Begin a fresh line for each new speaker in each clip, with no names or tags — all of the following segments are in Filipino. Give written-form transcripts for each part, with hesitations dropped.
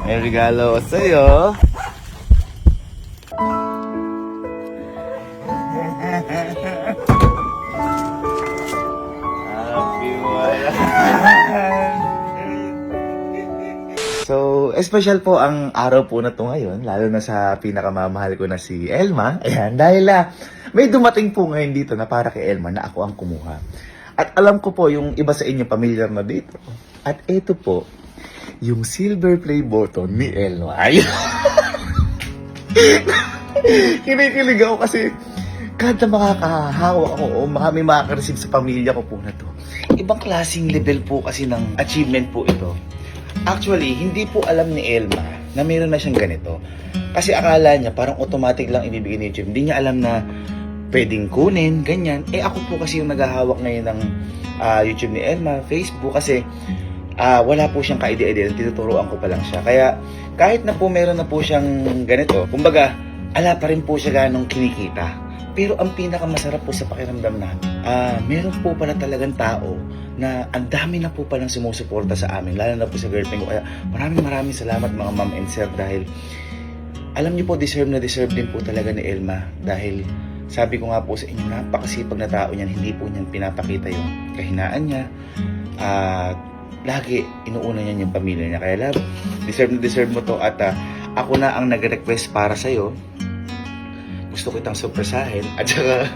May regalo ako sa'yo. Happy So, special po ang araw po na to ngayon, lalo na sa pinakamamahal ko na si Elma. Ayan, dahil may dumating po ngayon dito na para kay Elma na ako ang kumuha. At alam ko po yung iba sa inyo pamilyar na dito. At ito po, yung silver play button ni Elma. Kinikilig ako kasi kada makakahawak ako o may makaka-receive sa pamilya ko po na to. Ibang klaseng level po kasi ng achievement po ito. Actually, hindi po alam ni Elma na mayroon na siyang ganito. Kasi akala niya parang automatic lang ibibigay ni YouTube. Hindi niya alam na pwedeng kunin, ganyan. Ako po kasi yung naghahawak ngayon ng YouTube ni Elma, Facebook, kasi wala po siyang ka-idea-idea. Tinuturoan ko pa lang siya. Kaya kahit na po meron na po siyang ganito, kumbaga, ala pa rin po siya ganong kinikita. Pero ang pinakamasarap po sa pakiramdam na, meron po pala talagang tao na ang dami na po palang sumusuporta sa amin, lalo na po sa girlfriend ko. Kaya maraming salamat mga ma'am and sir, dahil alam niyo po, deserve din po talaga ni Elma. Dahil sabi ko nga po sa inyo, napakasipag na tao niyan, hindi po niyan pinapakita yung kahinaan niya. Lagi inuuna niya yung pamilya niya. Kaya love, deserve mo to. At ako na ang nag-request para sa'yo. Gusto kitang surpresahin. At saka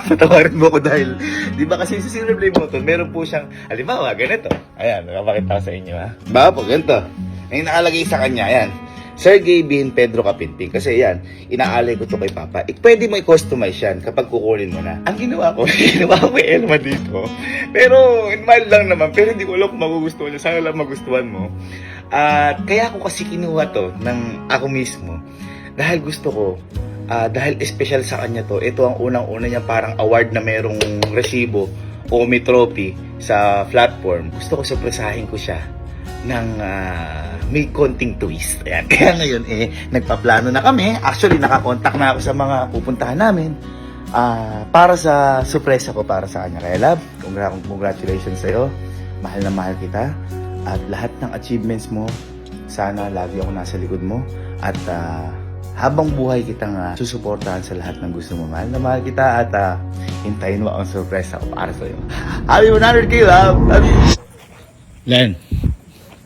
patawarin mo ko dahil, di ba kasi sa silver play button, meron po siyang, halimbawa, ganito. Ayan, nakapakita ko sa inyo, ha. Ba po, ganito. Yung nakalagay sa kanya, ayan. Sergey Bin Pedro Kapinping. Kasi yan, inaalay ko to kay Papa. Pwede mo i-customize yan kapag kukunin mo na. Ang ginawa ko Elma dito. Pero, mild lang naman. Pero hindi ko alam kung magugustuhan niya. Sana lang magustuhan mo. At kaya ko kasi kinuha to ng ako mismo. Dahil gusto ko, dahil special sa kanya to, ito ang unang-una niya parang award na merong resibo o may trophy sa platform. Gusto ko surpresahin ko siya ng may konting twist. Ayan. Kaya ngayon, nagpaplano na kami. Actually, nakakontak na ako sa mga pupuntahan namin para sa surpresa ko para sa kanya. Kaya love, congratulations sa'yo. Mahal na mahal kita. At lahat ng achievements mo, sana lagi ako nasa likod mo. At habang buhay kitang susuportahan sa lahat ng gusto mo. Mahal na mahal kita at hintayin mo ang surpresa ko para sa'yo. Happy 100K, love! Len,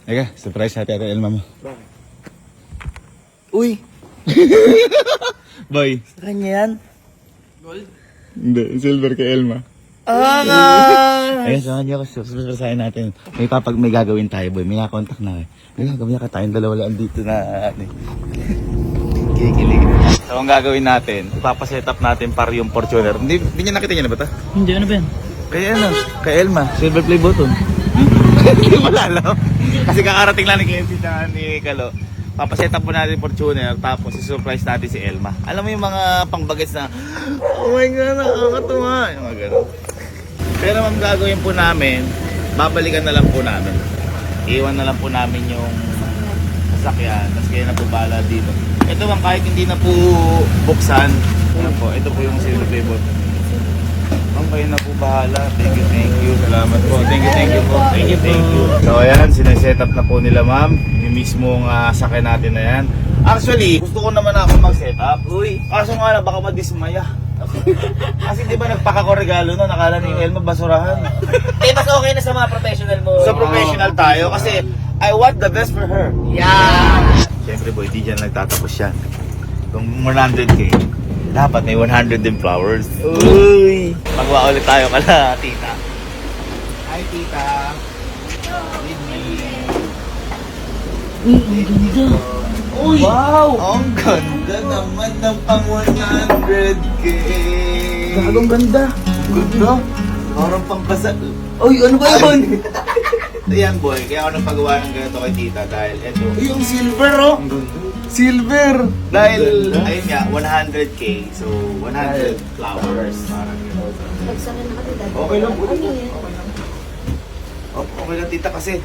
eka, surprise natin at Elma mo.
Bakit?
Uy! Boy.
Sa kanya yan?
Gold?
Hindi, silver kay Elma.
Angas!
Ayun, sa kanya ko, surprisahin natin. May gagawin tayo, boy. May nakontak na. May gagawin ka tayong dalawa lang dito na kikilig. So, ang gagawin natin, ipapaset up natin para yung Fortuner. Hindi niya nakita niya na ba ito?
Hindi, ano ba yan?
Kay Elma, silver play button. Hindi mo alam. Kasi kakarating lang ni Kenzie na ni Kalo. Papaset up po natin Fortuner, tapos i-surprise natin si Elma. Alam mo yung mga pangbagets na, oh my God, nakakatuwa. Yung mga gano'n. Pero ma'am, gagawin po namin, babalikan na lang po namin. Iwan na lang po namin yung sasakyan, tapos kaya na po bahala dito. Ito ma'am, kahit hindi na po buksan, ayan po, ito po yung silver play button. Ma'am, kayo na po bahala. Thank you. Salamat po. Thank you po. Thank you. So ayan, sineset up na po nila ma'am. Yung mismong sakay natin na yan. Actually, gusto ko naman ako mag-set up. Uy, kaso nga na, baka madismaya. Kasi di ba nagpaka ko regalo no, nakala ni Elma basurahan.
Mas okay na sa mga professional mo.
So professional tayo kasi I want the best for her.
Yeah!
Siyempre boy, di dyan nagtatapos yan. Kung 100K, dapat may 100 din flowers. Uy! Magwa ulit tayo kala tita. Hi tita. With me.
Ang ganda.
Uy!
Wow!
Ang ganda naman ng pang 100K.
Gagong ganda.
Ganda. Parang pangkasal.
Uy, ano ba yun?
Ayan boy, kaya ako nagpagawa ng ganito kay tita dahil ito.
Yung silver, oh.
Ang ganda.
Silver.
Dahil, ayun nga, 100K. So, 100 flowers. Parang gano'n.
Pagsakin na kasi dati.
Okay lang po.
Ano yan?
Okay lang tita kasi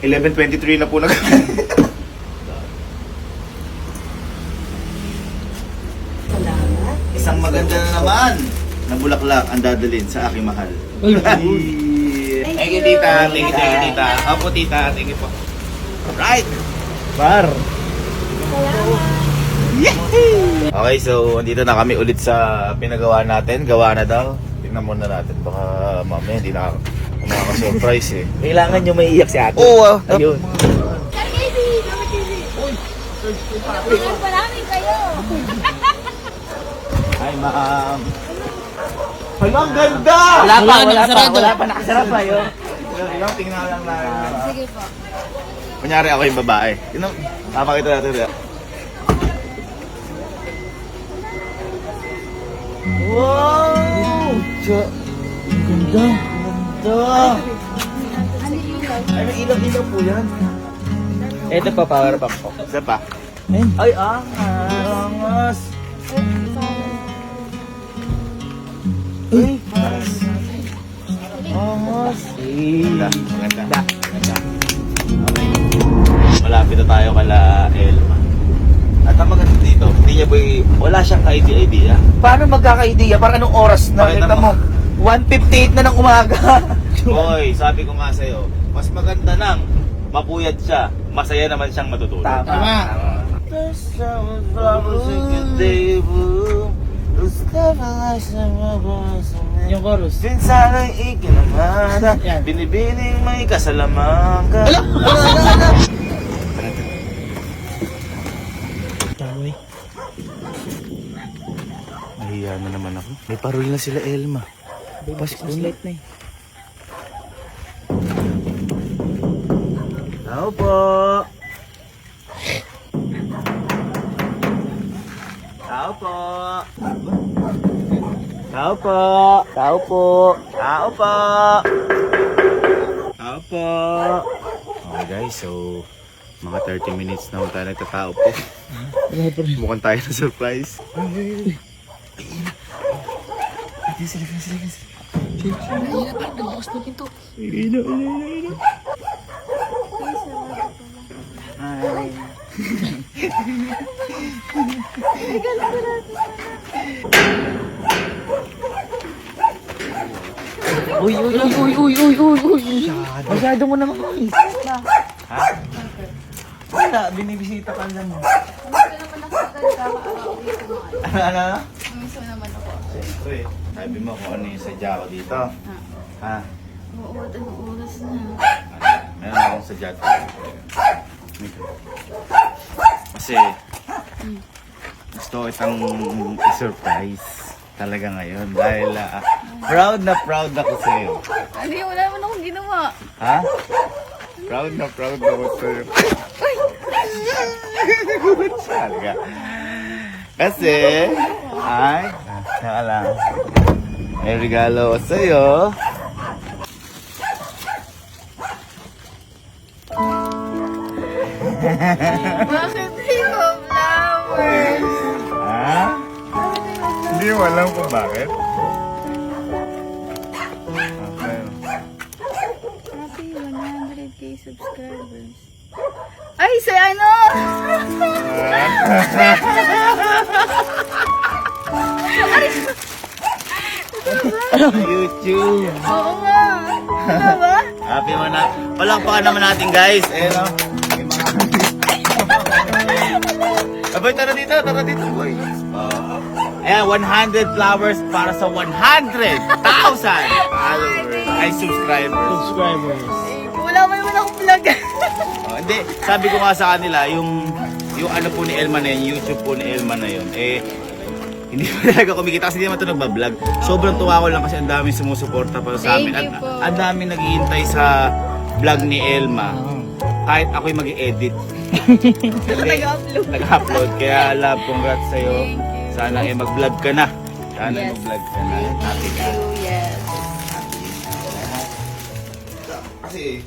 11:23 na po nag...
Salamat.
Isang maganda na naman na bulaklak ang dadalhin sa aking mahal.
Uy,
Thank you tita. Thank you tita. Opo tita. Thank you po. Right!
Bar.
Okay, so andito na kami ulit sa pinagawa natin. Gawa na daw. Tingnan muna natin. Baka mamaya hindi na makaka-surprise eh.
Kailangan nyo may iyak si ate.
Oo,
Ayun.
Tingnan pa namin kayo.
Hi, ma'am. Hala, ang ganda!
Wala pa, nakasarap pa yun.
Ilang tingnan lang natin.
Sige po.
Kunyari ako yung babae. Tingnan, papakita natin.
Wow! Ganda. Ganda.
Ano yung
Ay, may ilaw-ilaw po yan. Ito pa, power bank po.
Isa pa.
Ay, angas. Ay, angas.
Maganda. Maganda. Okay. Malapit na tayo kala Elma. At ang maganda dito, hindi niya wala siyang idea.
Paano magkaka-idea? Parang anong oras na?
Pakita
Kita
mo.
mo. 1:58 na ng umaga.
Hoy, sabi ko nga sa'yo, mas maganda nang mapuyat siya, masaya naman siyang matutulog.
Tama. Yung chorus.
Sinsana'y ikinamada,
Yan.
binibining may kasalamang ka.
Tamoy.
Nahiya na naman ako. May parol na sila Elma.
Late na eh.
Tao po. Tao po. Tao po.
Tao po.
Tao po. Tao po. Okay guys, so mga 30 minutes na tayo nagtatao po. Mukhang tayo na surprise.
Uy. Masyado mo naman.
Ha?
Wala, binibisita ka lang.
Gusto naman ako kakaawin ko mga
Ano?
Gusto naman ako.
Siyempre, sabi mo kung ano yung sadya ko dito. Ha?
Oo, anong oras na?
Meron akong sadya dito. Kasi, gusto ko itang i-surprise talaga ngayon dahil proud ako sa'yo.
Ano yung wala naman akong ginawa?
Ha? Proud ako sa'yo. Talaga. Kasi, saka lang, may regalo ko sa'yo.
Bakit hindi mo flowers?
Ha? Hindi mo alam kung bakit? Okay.
Happy 100k subscribers. Ay, sa ano?
YouTube.
Oo nga. Ano ba?
Happy mo na. Palakpakan naman natin guys. Ayan o. Abay, tara dito boy. Ayan, 100 flowers para sa 100,000 followers. Ay, subscribers.
Wala mo naman akong vlog.
Hindi, sabi ko nga sa kanila, yung ano po ni Elma na yun, YouTube po ni Elma na yun, hindi pa talaga kumikita kasi hindi naman ito nagbablog. Sobrang tuwa ko lang kasi ang daming sumusuporta para sa amin.
Thank you po.
Ang daming naghihintay sa vlog ni Elma. Kahit ako'y mag-i-edit.
Nag-upload.
Nag-upload. Kaya love, congrats sa'yo.
Thank you.
Sana mag-vlog ka na. Sana
Yes.
mag-vlog ka na. Happy ka.
Yes.
Kasi,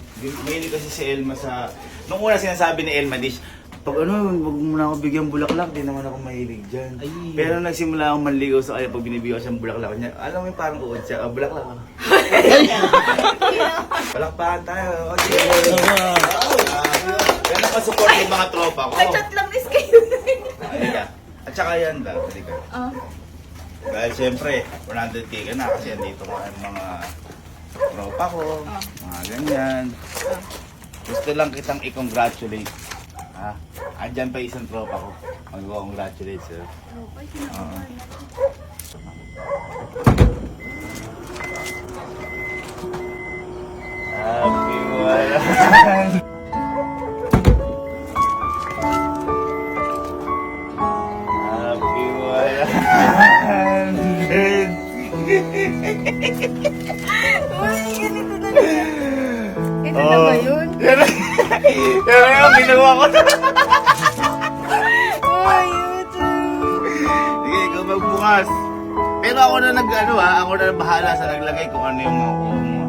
mahilig kasi si Elma sa... Nung una sinasabi ni Elma, Dish, pag ano, wag mo na ako bigyan bulaklak, di naman ako mahilig dyan. Pero nung nagsimula akong manligaw sa kanya, pag binibigyan ko siyang bulaklak niya, alam mo yung parang uod siya, bulaklak ako. Palakpakan tayo. Okay. Yan ang pasupport yung mga tropa ko.
Nag-chat lang is kayo.
Halika. At saka yan daw, halika. Dahil siyempre, 100k ka na kasi andito nga ang mga tropa ko, mga ganyan. Gusto lang kitang i-congratulate. Ha? Andyan pa isang tropa ko. Mag-congratulate sir. Oo. Happy wala. Happy wala.
Ito na ba yun?
Yan yung ginawa ko.
Oh, YouTube!
Sige, ikaw magbukas. Pero ako na ako na bahala sa naglagay kung ano yung mga kuha mo.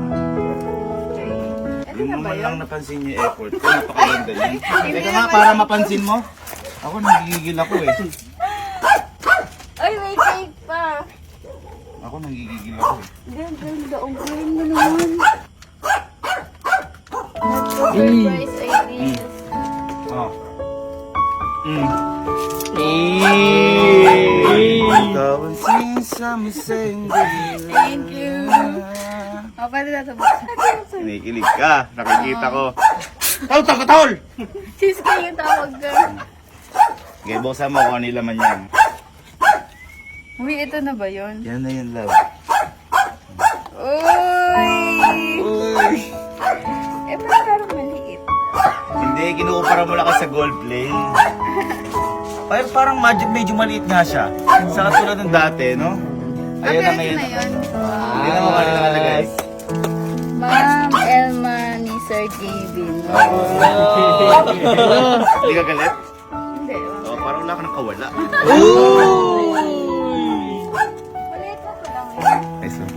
Ito
Hindi
na
mo
ba
man
yun?
lang napansin yung effort ko. Napakaganda niyan. Teka nga, para mapansin mo. Ako nagigigil ako eh.
Ay, may cake pa!
Ako nagigigil ako eh.
Ganda, ang galing mo naman. Nagpa-surprise, Iris.
Oh. Ikaw ang sinsamasayang
Thank you. O, pwede na ito buksan.
Kinikilig ka. Nakikita ko. Tol, tol, tol!
Sis ko yung tawag ka.
Okay, buksan mo kung ano yung laman yan.
Uy, ito na ba yun?
Yan na yun, love.
Uy!
Uy!
Eh, parang maliit.
Hindi, kinukumpara mo lang kasi sa gold plane. Parang medyo maliit nga siya. Sa katulad ng dati, no? Ayan na ngayon.
na yun.
Hindi na mo kanina nakalagay.
Ma'am Elma ni Sir JB.
Hindi ka galit?
Hindi.
Oh, parang wala ka nang kawala.
Maliit na pa lang yun.
Nice one.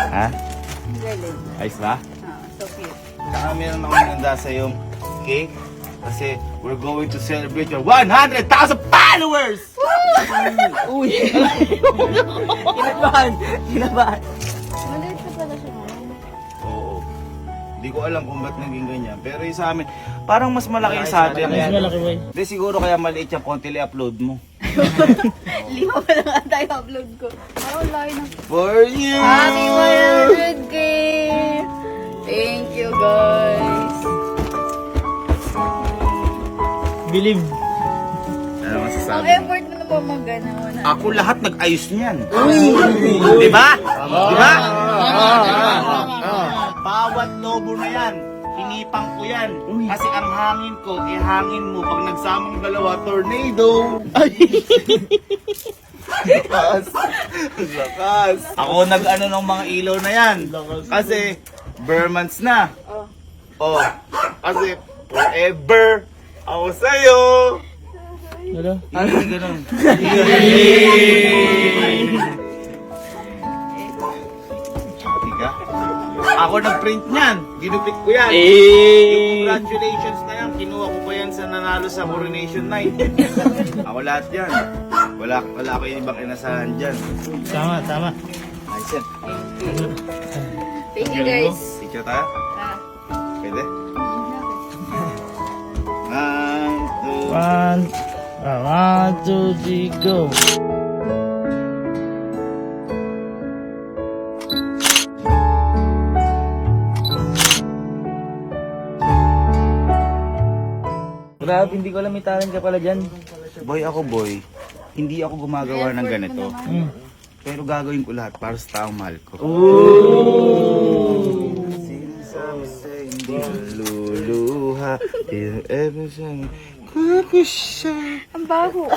Ha?
Galing.
Ayos ba?
So cute.
Saka meron ako nanda sa yung cake. Kasi we're going to celebrate your 100,000 followers!
Uy! Kinabahan! Kinabahan!
Maliit na pala siya.
Oo. Hindi ko alam kung ba't naging ganyan. Pero yung sa amin, parang mas malaki yung sa atin.
Mas malaki boy.
Hindi, siguro kaya maliit yung konti upload mo.
5 pa lang ang tayo upload ko. Parang layo ng...
For you!
Happy 100K! Thank you, guys.
Believe.
Ano
Ang
masasabi?
effort mo na ba mag-ganaw na?
Ako lahat nag-ayos niyan. Di ba? Di ba? Bawat lobo na yan, hinipang ko yan. Kasi ang hangin ko, hangin mo. Pag nagsamang dalawa, tornado. Lakas. Lakas. Ako nag-ano ng mga ilaw na yan. Kasi, Burmans na. Oh. Kasi, forever. Ako sa'yo.
Ano?
Hindi ganun. Tiga. Ako nag-print niyan. Ginupit ko yan. Yung congratulations na yan. Kinuha ko pa yan sa nanalo sa Coronation Night. Ako lahat yan. Wala ko yung ibang inasahan dyan.
Tama, tama.
Ayos yan.
Thank you, guys.
Picture tayo?
Ah.
Pwede?
One, two, three, go. Grabe, hindi ko alam may talent ka pala dyan.
Boy, ako boy. Hindi ako gumagawa ng ganito.
Mm.
Pero gagawin ko lahat para sa taong mahal ko. Sinasabi sa hindi luluha. Ever siya. Kukusya.
Ang bago.